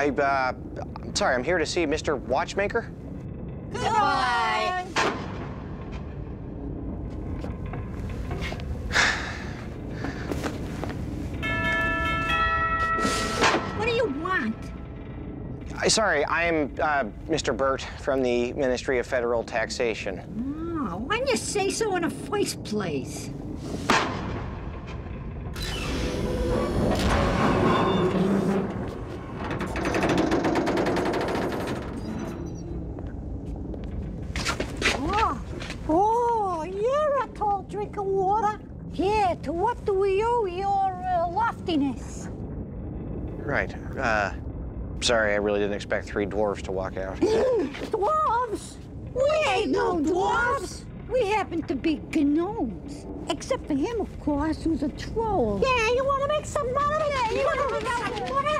I'm sorry, I'm here to see Mr. Watchmaker. Goodbye. What do you want? Sorry, I'm Mr. Burt from the Ministry of Federal Taxation. Oh, why didn't you say so in the first place? Oh, you're a tall drink of water. Yeah, to what do we owe your loftiness? Right. Sorry, I really didn't expect three dwarves to walk out. Dwarves? We ain't no dwarves. We happen to be gnomes. Except for him, of course, who's a troll. Yeah, you want to make some money? Yeah, you want to make some money?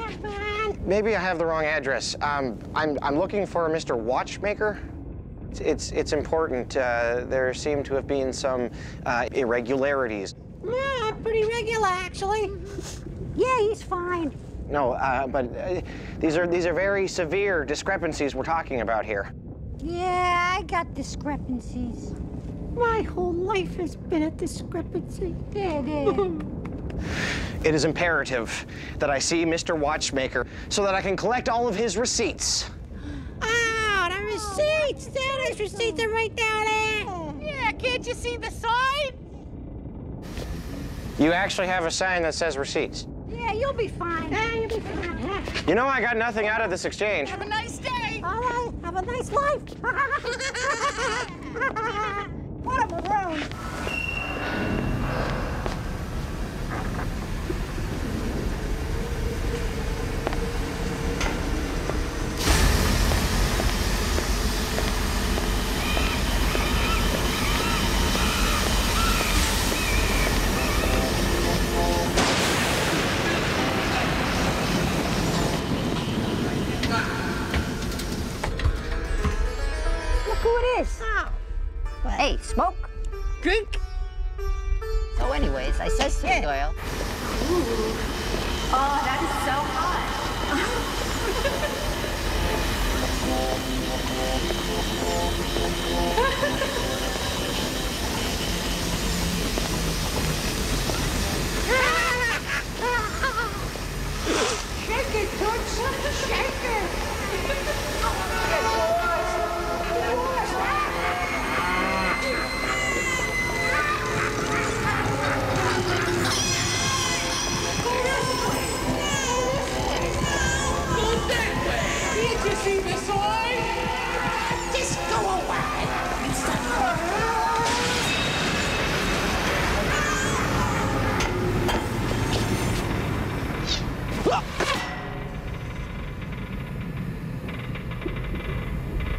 Come on. Maybe I have the wrong address. I'm looking for Mr. Watchmaker. It's important. There seem to have been some irregularities. Yeah, pretty regular, actually. Yeah, he's fine. No, but these are very severe discrepancies we're talking about here. Yeah, I got discrepancies. My whole life has been a discrepancy. It is imperative that I see Mr. Watchmaker so that I can collect all of his receipts. Oh, the receipts! There, those receipts are right down there. Yeah, can't you see the sign? You actually have a sign that says receipts. Yeah, you'll be fine. Yeah, you'll be fine. You know I got nothing out of this exchange. Have a nice day. All right, have a nice life. What a maroon. Hey, smoke? Drink. So anyways, I says to Doyle. Oh, that is so hot. Shake it, Toots. Shake it. Can't you see the sign? Just go away.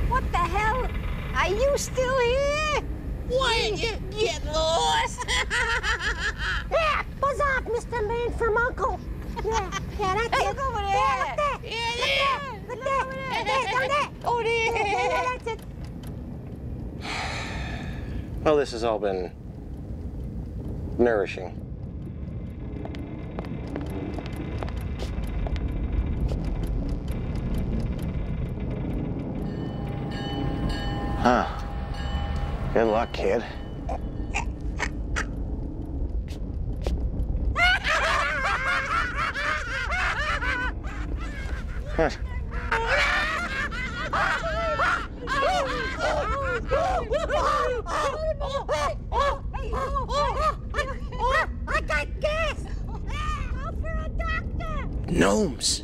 What the hell? Are you still here? Why did you get lost? Yeah, buzz off, Mr. Man from Uncle. Yeah, that's Hey, it. look over Yeah, there. look there. Yeah, Look there. Look there. Down there. Oh, there. Yeah, that's it. Well, this has all been nourishing. Huh. Good luck, kid. What? I got gas. Call for a doctor. Gnomes.